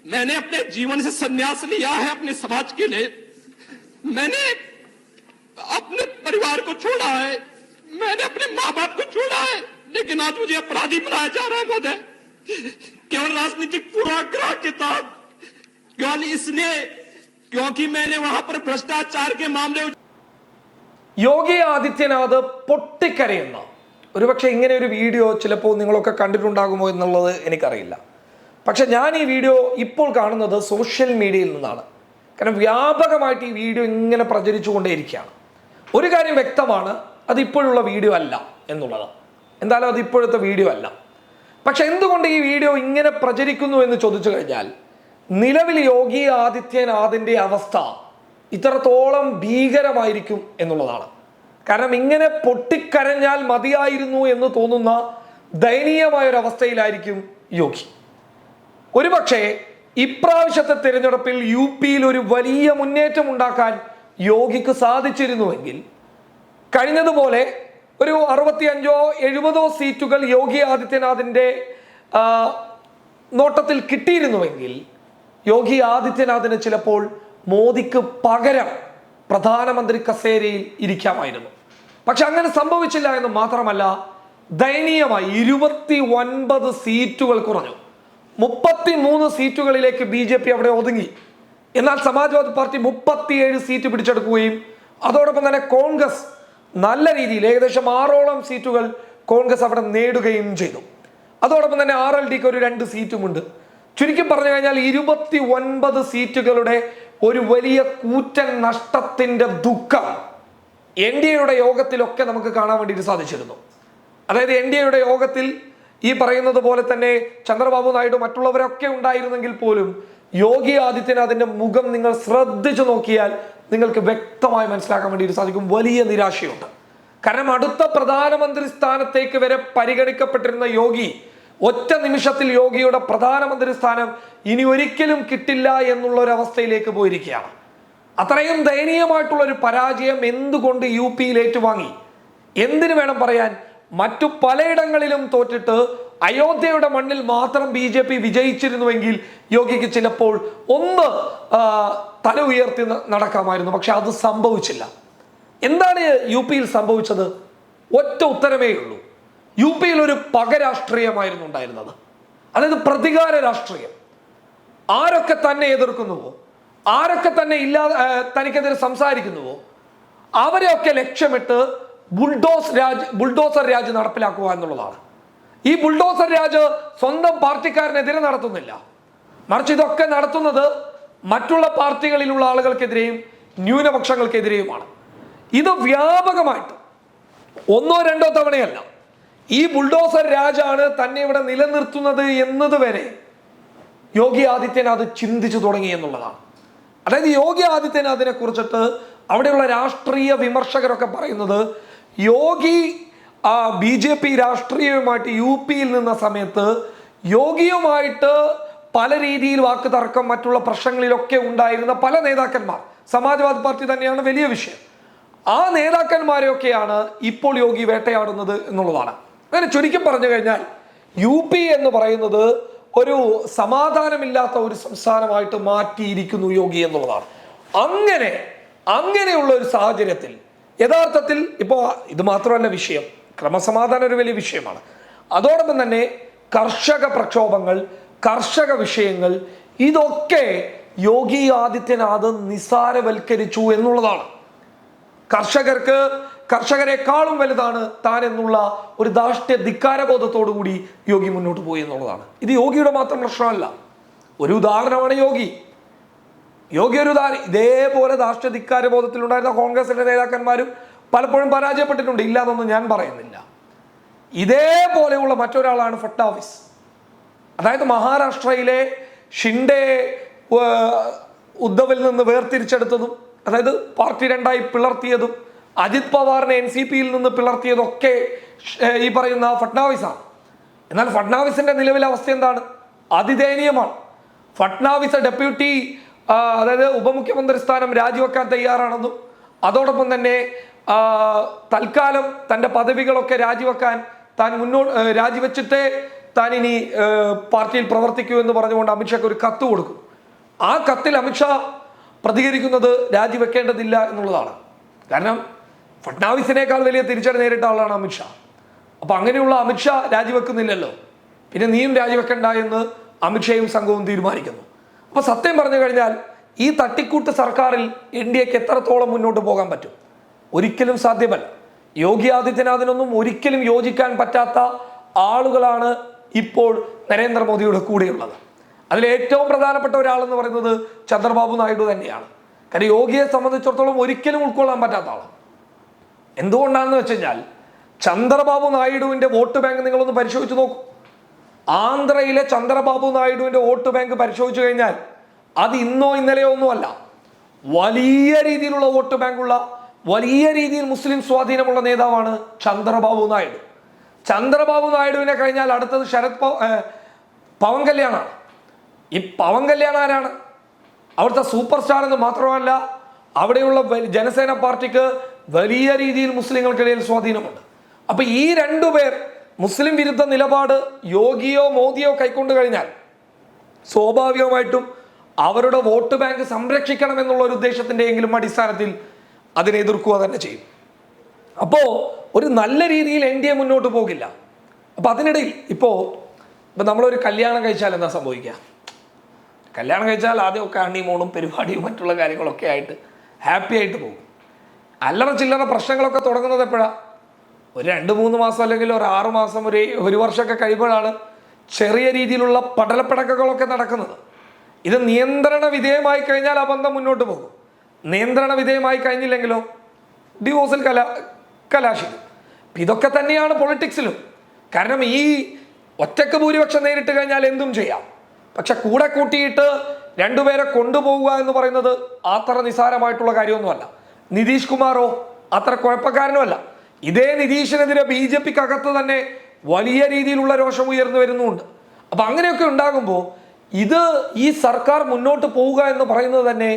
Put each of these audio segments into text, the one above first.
मैंने अपने जीवन से संन्यास लिया है अपने समाज के लिए। मैंने अपने परिवार को छोड़ा है, मैंने अपने माँ बाप को छोड़ा है, लेकिन आज मुझे अपराधी बनाया जा रहा है महोदय, केवल राजनीतिक पूर्वाग्रह के तहत, केवल इसलिए क्योंकि मैंने वहां पर भ्रष्टाचार के मामले। യോഗി ആദിത്യനാഥ് പൊട്ടിക്കരയുന്ന ഒരുപക്ഷെ ഇങ്ങനെ ഒരു വീഡിയോ ചിലപ്പോൾ നിങ്ങളൊക്കെ കണ്ടിട്ടുണ്ടാകുമോ എന്നുള്ളത് എനിക്കറിയില്ല. പക്ഷെ ഞാൻ ഈ വീഡിയോ ഇപ്പോൾ കാണുന്നത് സോഷ്യൽ മീഡിയയിൽ നിന്നാണ്. കാരണം വ്യാപകമായിട്ട് ഈ വീഡിയോ ഇങ്ങനെ പ്രചരിച്ചുകൊണ്ടേയിരിക്കുകയാണ്. ഒരു കാര്യം വ്യക്തമാണ്, അത് ഇപ്പോഴുള്ള വീഡിയോ അല്ല എന്നുള്ളത്. എന്തായാലും അത് ഇപ്പോഴത്തെ വീഡിയോ അല്ല. പക്ഷെ എന്തുകൊണ്ട് ഈ വീഡിയോ ഇങ്ങനെ പ്രചരിക്കുന്നു എന്ന് ചോദിച്ചു കഴിഞ്ഞാൽ, നിലവിൽ യോഗി ആദിത്യനാഥിൻ്റെ അവസ്ഥ ഇത്രത്തോളം ഭീകരമായിരിക്കും എന്നുള്ളതാണ്. കാരണം ഇങ്ങനെ പൊട്ടിക്കരഞ്ഞാൽ മതിയായിരുന്നു എന്ന് തോന്നുന്ന ദയനീയമായൊരവസ്ഥയിലായിരിക്കും യോഗി. ഒരുപക്ഷെ ഇപ്രാവശ്യത്തെ തിരഞ്ഞെടുപ്പിൽ യു പിയിൽ ഒരു വലിയ മുന്നേറ്റം ഉണ്ടാക്കാൻ യോഗിക്ക് സാധിച്ചിരുന്നുവെങ്കിൽ, കഴിഞ്ഞതുപോലെ ഒരു 65-70 സീറ്റുകൾ യോഗി ആദിത്യനാഥിൻ്റെ നോട്ടത്തിൽ കിട്ടിയിരുന്നുവെങ്കിൽ യോഗി ആദിത്യനാഥിന് ചിലപ്പോൾ മോദിക്ക് പകരം പ്രധാനമന്ത്രി കസേരയിൽ ഇരിക്കാമായിരുന്നു. പക്ഷെ അങ്ങനെ സംഭവിച്ചില്ല എന്ന് മാത്രമല്ല, ദയനീയമായി 29 സീറ്റുകൾ കുറഞ്ഞു. 33 സീറ്റുകളിലേക്ക് BJP അവിടെ ഒതുങ്ങി. എന്നാൽ സമാജ്വാദി പാർട്ടി 37 സീറ്റ് പിടിച്ചെടുക്കുകയും അതോടൊപ്പം തന്നെ കോൺഗ്രസ് നല്ല രീതിയിൽ ഏകദേശം 6ഓളം സീറ്റുകൾ കോൺഗ്രസ് അവിടെ നേടുകയും ചെയ്തു. അതോടൊപ്പം തന്നെ RLDക്ക് ഒരു 2 സീറ്റുമുണ്ട്. ചുരുക്കി പറഞ്ഞു കഴിഞ്ഞാൽ 29 സീറ്റുകളുടെ ഒരു വലിയ കൂറ്റൻ നഷ്ടത്തിന്റെ ദുഃഖം NDAയുടെ യോഗത്തിലൊക്കെ നമുക്ക് കാണാൻ വേണ്ടിയിട്ട് സാധിച്ചിരുന്നു. അതായത് NDAയുടെ യോഗത്തിൽ ഈ പറയുന്നത് പോലെ തന്നെ ചന്ദ്രബാബു നായിഡു മറ്റുള്ളവരൊക്കെ ഉണ്ടായിരുന്നെങ്കിൽ പോലും യോഗി ആദിത്യനാഥിന്റെ മുഖം നിങ്ങൾ ശ്രദ്ധിച്ചു നോക്കിയാൽ നിങ്ങൾക്ക് വ്യക്തമായി മനസ്സിലാക്കാൻ വേണ്ടിയിട്ട് സാധിക്കും, വലിയ നിരാശയുണ്ട്. കാരണം അടുത്ത പ്രധാനമന്ത്രി സ്ഥാനത്തേക്ക് വരെ പരിഗണിക്കപ്പെട്ടിരുന്ന യോഗി ഒറ്റ നിമിഷത്തിൽ യോഗിയുടെ പ്രധാനമന്ത്രി സ്ഥാനം ഇനി ഒരിക്കലും കിട്ടില്ല എന്നുള്ള ഒരു അവസ്ഥയിലേക്ക് പോയിരിക്കുകയാണ്. അത്രയും ദയനീയമായിട്ടുള്ള ഒരു പരാജയം എന്തുകൊണ്ട് യു പിയിൽ ഏറ്റുവാങ്ങി? എന്തിനു വേണം പറയാൻ, മറ്റു പലയിടങ്ങളിലും തോറ്റിട്ട് അയോധ്യയുടെ മണ്ണിൽ മാത്രം BJP വിജയിച്ചിരുന്നുവെങ്കിൽ യോഗിക്ക് ചിലപ്പോൾ ഒന്ന് തല ഉയർത്തി നടക്കാമായിരുന്നു. പക്ഷെ അത് സംഭവിച്ചില്ല. എന്താണ് യു പിയിൽ സംഭവിച്ചത്? ഒറ്റ ഉത്തരമേ ഉള്ളൂ. യു പിയിൽ ഒരു പകരാഷ്ട്രീയമായിരുന്നു ഉണ്ടായിരുന്നത്. അതായത് പ്രതികാര രാഷ്ട്രീയം. ആരൊക്കെ തന്നെ എതിർക്കുന്നുവോ, ആരൊക്കെ തന്നെ തനിക്കെതിരെ സംസാരിക്കുന്നുവോ, അവരെയൊക്കെ ലക്ഷ്യമിട്ട് ബുൾഡോസർ രാജ് നടപ്പിലാക്കുക എന്നുള്ളതാണ്. ഈ ബുൾഡോസർ രാജ് സ്വന്തം പാർട്ടിക്കാരനെതിരെ നടത്തുന്നില്ല, മറിച്ച് ഇതൊക്കെ നടത്തുന്നത് മറ്റുള്ള പാർട്ടികളിലുള്ള ആളുകൾക്കെതിരെയും ന്യൂനപക്ഷങ്ങൾക്കെതിരെയുമാണ്. ഇത് വ്യാപകമായിട്ട് 1-2 തവണയല്ല, ഈ ബുൾഡോസർ രാജാണ് തന്നെ ഇവിടെ നിലനിർത്തുന്നത് എന്നതുവരെ യോഗി ആദിത്യനാഥ് ചിന്തിച്ചു തുടങ്ങി എന്നുള്ളതാണ്. അതായത് യോഗി ആദിത്യനാഥിനെ കുറിച്ചിട്ട് അവിടെയുള്ള രാഷ്ട്രീയ വിമർശകരൊക്കെ പറയുന്നത്, യോഗി BJP രാഷ്ട്രീയവുമായിട്ട് യു പിയിൽ നിന്ന സമയത്ത് യോഗിയുമായിട്ട് പല രീതിയിൽ വാക്ക് തർക്കം മറ്റുള്ള പ്രശ്നങ്ങളിലൊക്കെ ഉണ്ടായിരുന്ന പല നേതാക്കന്മാർ, സമാജ്വാദി പാർട്ടി തന്നെയാണ് വലിയ വിഷയം, ആ നേതാക്കന്മാരെയൊക്കെയാണ് ഇപ്പോൾ യോഗി വേട്ടയാടുന്നത് എന്നുള്ളതാണ്. അങ്ങനെ ചുരുക്കി പറഞ്ഞു കഴിഞ്ഞാൽ യു പി എന്ന് പറയുന്നത് ഒരു സമാധാനമില്ലാത്ത ഒരു സംസ്ഥാനമായിട്ട് മാറ്റിയിരിക്കുന്നു യോഗി എന്നുള്ളതാണ്. അങ്ങനെയുള്ള ഒരു സാഹചര്യത്തിൽ യഥാർത്ഥത്തിൽ ഇപ്പോൾ ഇത് മാത്രമല്ല വിഷയം, ക്രമസമാധാനം ഒരു വലിയ വിഷയമാണ്. അതോടൊപ്പം തന്നെ കർഷക പ്രക്ഷോഭങ്ങൾ, കർഷക വിഷയങ്ങൾ, ഇതൊക്കെ യോഗി ആദിത്യനാഥ് നിസാരവൽക്കരിച്ചു എന്നുള്ളതാണ്. കർഷകരെക്കാളും വലുതാണ് താൻ എന്നുള്ള ഒരു ധാർഷ്ട്യ ധിക്കാരബോധത്തോടു കൂടി യോഗി മുന്നോട്ട് പോയി എന്നുള്ളതാണ്. ഇത് യോഗിയുടെ മാത്രം പ്രശ്നമല്ല. ഒരു ഉദാഹരണമാണ് യോഗി ഒരു ഇതേപോലെ ധാർഷ്ട്യ ധിക്കാരബോധത്തിലുണ്ടായിരുന്ന കോൺഗ്രസിന്റെ നേതാക്കന്മാരും പലപ്പോഴും പരാജയപ്പെട്ടിട്ടുണ്ട്, ഇല്ല എന്നൊന്നും ഞാൻ പറയുന്നില്ല. ഇതേപോലെയുള്ള മറ്റൊരാളാണ് ഫട്നാവിസ്. അതായത് മഹാരാഷ്ട്രയിലെ ഷിൻഡെ ഉദ്ധവിൽ നിന്ന് വേർതിരിച്ചെടുത്തതും, അതായത് പാർട്ടി 2ആയി പിളർത്തിയതും, അജിത് പവാറിനെ NCPയിൽ നിന്ന് പിളർത്തിയതൊക്കെ ഈ പറയുന്ന ഫട്നാവിസാണ്. എന്നാൽ ഫട്നാവിസിന്റെ നിലവിലെ അവസ്ഥ എന്താണ്? അതിദയനീയമാണ്. ഫട്നാവിസ് ഡെപ്യൂട്ടി അതായത് ഉപമുഖ്യമന്ത്രി സ്ഥാനം രാജിവെക്കാൻ തയ്യാറാണെന്നും അതോടൊപ്പം തന്നെ തൽക്കാലം തൻ്റെ പദവികളൊക്കെ രാജിവെക്കാൻ താൻ രാജിവെച്ചിട്ടേ താൻ ഇനി പാർട്ടിയിൽ പ്രവർത്തിക്കൂ എന്ന് പറഞ്ഞുകൊണ്ട് അമിത്ഷാക്ക് ഒരു കത്ത് കൊടുക്കും. ആ കത്തിൽ അമിത്ഷാ പ്രതികരിക്കുന്നത് രാജിവെക്കേണ്ടതില്ല എന്നുള്ളതാണ്. കാരണം ഫഡ്നാവിസിനേക്കാൾ വലിയ തിരിച്ചടി നേരിട്ട ആളാണ് അമിത്ഷാ. അപ്പൊ അങ്ങനെയുള്ള അമിത്ഷാ രാജിവെക്കുന്നില്ലല്ലോ, പിന്നെ നീയും രാജിവെക്കണ്ട എന്ന് അമിത്ഷായും സംഘവും തീരുമാനിക്കുന്നു. അപ്പൊ സത്യം പറഞ്ഞു കഴിഞ്ഞാൽ ഈ തട്ടിക്കൂട്ട് സർക്കാരിൽ ഇന്ത്യക്ക് എത്രത്തോളം മുന്നോട്ട് പോകാൻ പറ്റും? ഒരിക്കലും സാധ്യമല്ല. യോഗി ആദിത്യനാഥിനൊന്നും ഒരിക്കലും യോജിക്കാൻ പറ്റാത്ത ആളുകളാണ് ഇപ്പോൾ നരേന്ദ്രമോദിയുടെ കൂടെയുള്ളത്. അതിൽ ഏറ്റവും പ്രധാനപ്പെട്ട ഒരാളെന്ന് പറയുന്നത് ചന്ദ്രബാബു നായിഡു തന്നെയാണ്. കാരണം യോഗിയെ സംബന്ധിച്ചിടത്തോളം ഒരിക്കലും ഉൾക്കൊള്ളാൻ പറ്റാത്ത ആളാണ്. എന്തുകൊണ്ടാണെന്ന് വെച്ച് കഴിഞ്ഞാൽ ചന്ദ്രബാബു നായിഡുവിന്റെ വോട്ട് ബാങ്ക് നിങ്ങളൊന്ന് പരിശോധിച്ച് നോക്കൂ. ആന്ധ്രയിലെ ചന്ദ്രബാബു നായിഡുവിന്റെ വോട്ട് ബാങ്ക് പരിശോധിച്ചു കഴിഞ്ഞാൽ അത് ഇന്നോ ഇന്നലെയോ ഒന്നുമല്ല, വലിയ രീതിയിലുള്ള വോട്ട് ബാങ്കുള്ള, വലിയ രീതിയിൽ മുസ്ലിം സ്വാധീനമുള്ള നേതാവാണ് ചന്ദ്രബാബു നായിഡു. ചന്ദ്രബാബു നായിഡുവിനെ കഴിഞ്ഞാൽ അടുത്തത് പവൻ കല്യാണാണ്. ഈ പവൻ കല്യാൺ ആരാണ്? അവിടുത്തെ സൂപ്പർ സ്റ്റാർ എന്ന് മാത്രമല്ല, അവിടെയുള്ള ജനസേന പാർട്ടിക്ക് വലിയ രീതിയിൽ മുസ്ലിങ്ങൾക്കിടയിൽ സ്വാധീനമുണ്ട്. അപ്പൊ ഈ രണ്ടുപേർ മുസ്ലിം വിരുദ്ധ നിലപാട് യോഗിയോ മോദിയോ കൈക്കൊണ്ടു കഴിഞ്ഞാൽ സ്വാഭാവികമായിട്ടും അവരുടെ വോട്ട് ബാങ്ക് സംരക്ഷിക്കണം എന്നുള്ള ഒരു ഉദ്ദേശത്തിന്റെ എങ്കിലും അടിസ്ഥാനത്തിൽ അതിനെ എതിർക്കുക തന്നെ ചെയ്യും. അപ്പോ ഒരു നല്ല രീതിയിൽ എൻ ഡി എ മുന്നോട്ട് പോകില്ല. അപ്പൊ അതിനിടയിൽ ഇപ്പോ നമ്മളൊരു കല്യാണം കഴിച്ചാൽ എന്താ സംഭവിക്കുക? കല്യാണം കഴിച്ചാൽ ആദ്യമൊക്കെ ഹണിമൂണും പരിപാടിയും മറ്റുള്ള കാര്യങ്ങളൊക്കെ ആയിട്ട് ഹാപ്പി ആയിട്ട് പോകും. അല്ലറ ചില്ലറ പ്രശ്നങ്ങളൊക്കെ തുടങ്ങുന്നത് എപ്പോഴാണ്? ഒരു 2-3 മാസം അല്ലെങ്കിൽ ഒരു 6 മാസം, ഒരു വർഷമൊക്കെ കഴിയുമ്പോഴാണ് ചെറിയ രീതിയിലുള്ള പടലപ്പിടക്കങ്ങളൊക്കെ നടക്കുന്നത്. ഇത് നിയന്ത്രണ വിധേയമായി കഴിഞ്ഞാൽ ആ ബന്ധം മുന്നോട്ട് പോകും. നിയന്ത്രണ വിധേയമായി കഴിഞ്ഞില്ലെങ്കിലോ ഡിവോഴ്സിൽ കലാശിക്കും. ഇതൊക്കെ തന്നെയാണ് പൊളിറ്റിക്സിലും. കാരണം ഈ ഒറ്റക്ക് ഭൂരിപക്ഷം നേരിട്ട് കഴിഞ്ഞാൽ എന്തും ചെയ്യാം. പക്ഷെ കൂടെ കൂട്ടിയിട്ട് രണ്ടുപേരെ കൊണ്ടുപോവുക എന്ന് പറയുന്നത് അത്ര നിസ്സാരമായിട്ടുള്ള കാര്യമൊന്നുമല്ല. നിതീഷ് കുമാറോ അത്ര കുഴപ്പക്കാരനുമല്ല. ഇതേ നിതീഷിനെതിരെ BJPക്ക് അകത്ത് തന്നെ വലിയ രീതിയിലുള്ള രോഷം ഉയർന്നു വരുന്നുണ്ട്. അപ്പൊ അങ്ങനെയൊക്കെ ഉണ്ടാകുമ്പോൾ ഈ സർക്കാർ മുന്നോട്ട് പോവുക എന്ന് പറയുന്നത് തന്നെ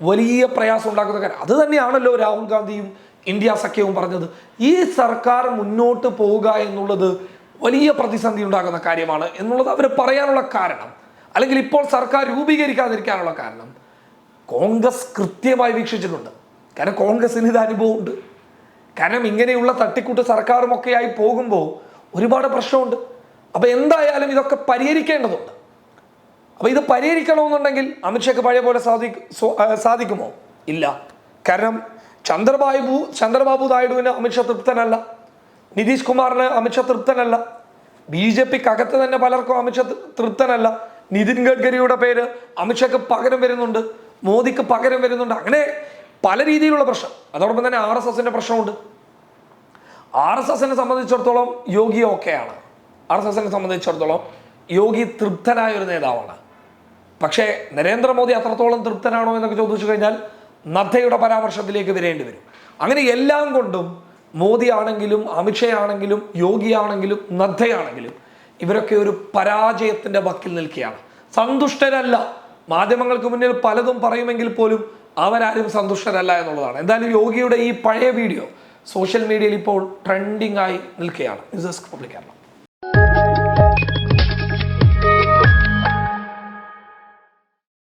വലിയ പ്രയാസം ഉണ്ടാക്കുന്ന കാര്യം. അത് തന്നെയാണല്ലോ രാഹുൽ ഗാന്ധിയും ഇന്ത്യ സഖ്യവും പറഞ്ഞത്. ഈ സർക്കാർ മുന്നോട്ട് പോവുക എന്നുള്ളത് വലിയ പ്രതിസന്ധി ഉണ്ടാകുന്ന കാര്യമാണ് എന്നുള്ളത് അവർ പറയാനുള്ള കാരണം, അല്ലെങ്കിൽ ഇപ്പോൾ സർക്കാർ രൂപീകരിക്കാതിരിക്കാനുള്ള കാരണം കോൺഗ്രസ് കൃത്യമായി വീക്ഷിച്ചിട്ടുണ്ട്. കാരണം കോൺഗ്രസിന് ഇത് അനുഭവമുണ്ട്. കാരണം ഇങ്ങനെയുള്ള തട്ടിക്കൂട്ട് സർക്കാരും ഒക്കെയായി പോകുമ്പോൾ ഒരുപാട് പ്രശ്നമുണ്ട്. അപ്പൊ എന്തായാലും ഇതൊക്കെ പരിഹരിക്കേണ്ടതുണ്ട്. അപ്പൊ ഇത് പരിഹരിക്കണമെന്നുണ്ടെങ്കിൽ അമിത്ഷാക്ക് പഴയ പോലെ സാധിക്കുമോ? ഇല്ല. കാരണം ചന്ദ്രബാബു നായിഡുവിന് അമിത്ഷാ തൃപ്തനല്ല, നിതീഷ് കുമാറിന് അമിത്ഷാ തൃപ്തനല്ല, BJPക്ക് അകത്ത് തന്നെ പലർക്കും അമിത്ഷാ തൃപ്തനല്ല. നിതിൻ ഗഡ്കരിയുടെ പേര് അമിത്ഷാക്ക് പകരം വരുന്നുണ്ട്, മോദിക്ക് പകരം വരുന്നുണ്ട്. അങ്ങനെ പല രീതിയിലുള്ള പ്രശ്നം. അതോടൊപ്പം തന്നെ RSSന്റെ പ്രശ്നമുണ്ട്. RSSനെ സംബന്ധിച്ചിടത്തോളം യോഗി ഓക്കെയാണ്. RSSനെ സംബന്ധിച്ചിടത്തോളം യോഗി തൃപ്തനായ ഒരു നേതാവാണ്. പക്ഷേ നരേന്ദ്രമോദി അത്രത്തോളം തൃപ്തനാണോ എന്നൊക്കെ ചോദിച്ചു കഴിഞ്ഞാൽ നദ്ദയുടെ പരാമർശത്തിലേക്ക് വരേണ്ടി വരും. അങ്ങനെ എല്ലാം കൊണ്ടും മോദി ആണെങ്കിലും അമിത്ഷാ ആണെങ്കിലും യോഗി ആണെങ്കിലും നദ്ദയാണെങ്കിലും ഇവരൊക്കെ ഒരു പരാജയത്തിന്റെ വക്കിൽ നിൽക്കുകയാണ്. സന്തുഷ്ടരല്ല. മാധ്യമങ്ങൾക്ക് മുന്നിൽ പലതും പറയുമെങ്കിൽ പോലും അവരാരും സന്തുഷ്ടരല്ല എന്നുള്ളതാണ്. എന്തായാലും യോഗിയുടെ ഈ പഴയ വീഡിയോ സോഷ്യൽ മീഡിയയിൽ ഇപ്പോൾ ട്രെൻഡിങ് ആയി നിൽക്കുകയാണ്. News desk public Kerala.